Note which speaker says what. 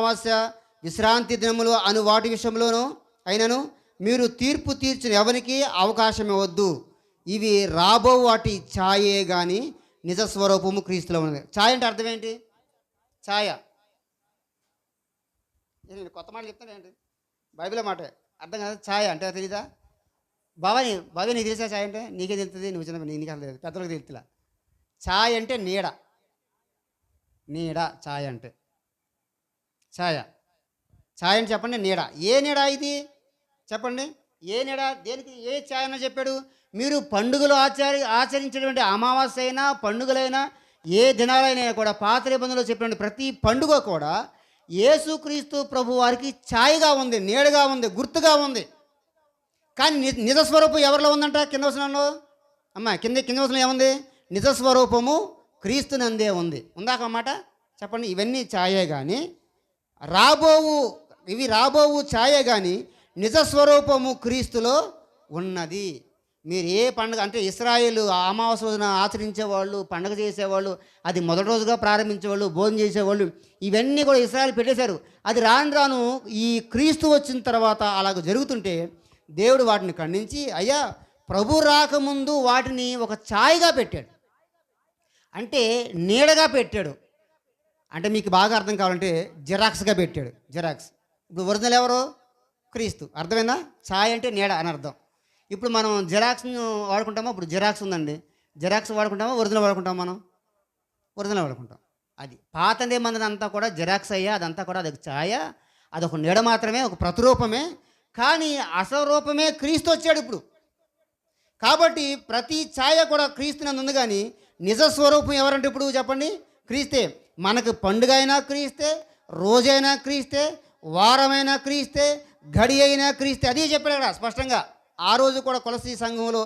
Speaker 1: అమావాస్య, విశ్రాంతి దినములు అను వాటి విషయంలోనూ అయినను మీరు తీర్పు తీర్చిన ఎవరికి అవకాశం ఇవ్వద్దు. ఇవి రాబో వాటి ఛాయే కానీ నిజ స్వరూపము క్రీస్తులో ఉన్నది. ఛాయ అంటే అర్థం ఏంటి? ఛాయ నేను కొత్త మాట చెప్తాను ఏంటి, బైబిల్ మాట అర్థం కదా. ఛాయ అంటే తెలీదా? బాబాయ్ నీకు తెలిసా ఛాయ అంటే? నీకే తెలుస్తుంది, నువ్వు చిన్న నీకు అర్థం, పెద్దలకు తెలుతులా. ఛాయ అంటే నీడ, నీడ ఛాయ అంటే. ఛాయ అని చెప్పండి. నీడ, ఏ నీడ ఇది చెప్పండి? ఏ నీడ? దేనికి ఏ ఛాయ అని చెప్పాడు? మీరు పండుగలు ఆచరించేటువంటి అమావాస్య అయినా పండుగలైనా ఏ దినాలైనా కూడా పాత నిబంధనలో చెప్పినటువంటి ప్రతి పండుగ కూడా యేసుక్రీస్తు ప్రభు వారికి ఛాయగా ఉంది, నీడగా ఉంది, గుర్తుగా ఉంది. కానీ నిజస్వరూపం ఎవరిలో ఉందంట? కింద వచనంలో కింద వచనం ఏముంది? నిజస్వరూపము క్రీస్తునందే ఉంది. ఉందాకన్నమాట. చెప్పండి. ఇవన్నీ ఛాయే కానీ రాబోవు ఛాయే కానీ నిజస్వరూపము క్రీస్తులో ఉన్నది. మీరు ఏ పండుగ అంటే ఇశ్రాయేలు అమావాస్య రోజున ఆచరించేవాళ్ళు, పండుగ చేసేవాళ్ళు, అది మొదటి రోజుగా ప్రారంభించేవాళ్ళు, భోజనం చేసేవాళ్ళు, ఇవన్నీ కూడా ఇశ్రాయేలు పెట్టేశారు. అది రాను ఈ క్రీస్తు వచ్చిన తర్వాత అలాగ జరుగుతుంటే దేవుడు వాటిని ఖండించి, అయ్యా ప్రభు రాకముందు వాటిని ఒక ఛాయగా పెట్టాడు, అంటే నీడగా పెట్టాడు. అంటే మీకు బాగా అర్థం కావాలంటే జిరాక్స్గా పెట్టాడు. జిరాక్స్. ఇప్పుడు ఒరిజినల్ ఎవరు? క్రీస్తు. అర్థమైందా? ఛాయ్ అంటే నీడ అని అర్థం. ఇప్పుడు మనం జిరాక్స్ను వాడుకుంటామా? ఇప్పుడు జిరాక్స్ ఉందండి, జిరాక్స్ వాడుకుంటామా? ఒరిజినల్ వాడుకుంటాం? మనం ఒరిజినల్ వాడుకుంటాం. అది పాత నిబంధన అంతా కూడా జిరాక్స్ అయ్యా, అదంతా కూడా అదొక ఛాయ, అదొక నీడ మాత్రమే, ఒక ప్రతిరూపమే. కానీ అసలు రూపమే క్రీస్తు వచ్చాడు ఇప్పుడు. కాబట్టి ప్రతి ఛాయ కూడా క్రీస్తునందు ఉంది. కానీ నిజ స్వరూపం ఎవరంటే ఇప్పుడు చెప్పండి? క్రీస్తే. మనకు పండుగ అయినా క్రీస్తే, రోజైనా క్రీస్తే, వారమైనా క్రీస్తే, గడి అయినా క్రీస్తే. అదే చెప్పాడు అక్కడ స్పష్టంగా. ఆ రోజు కూడా కొలసీ సంఘంలో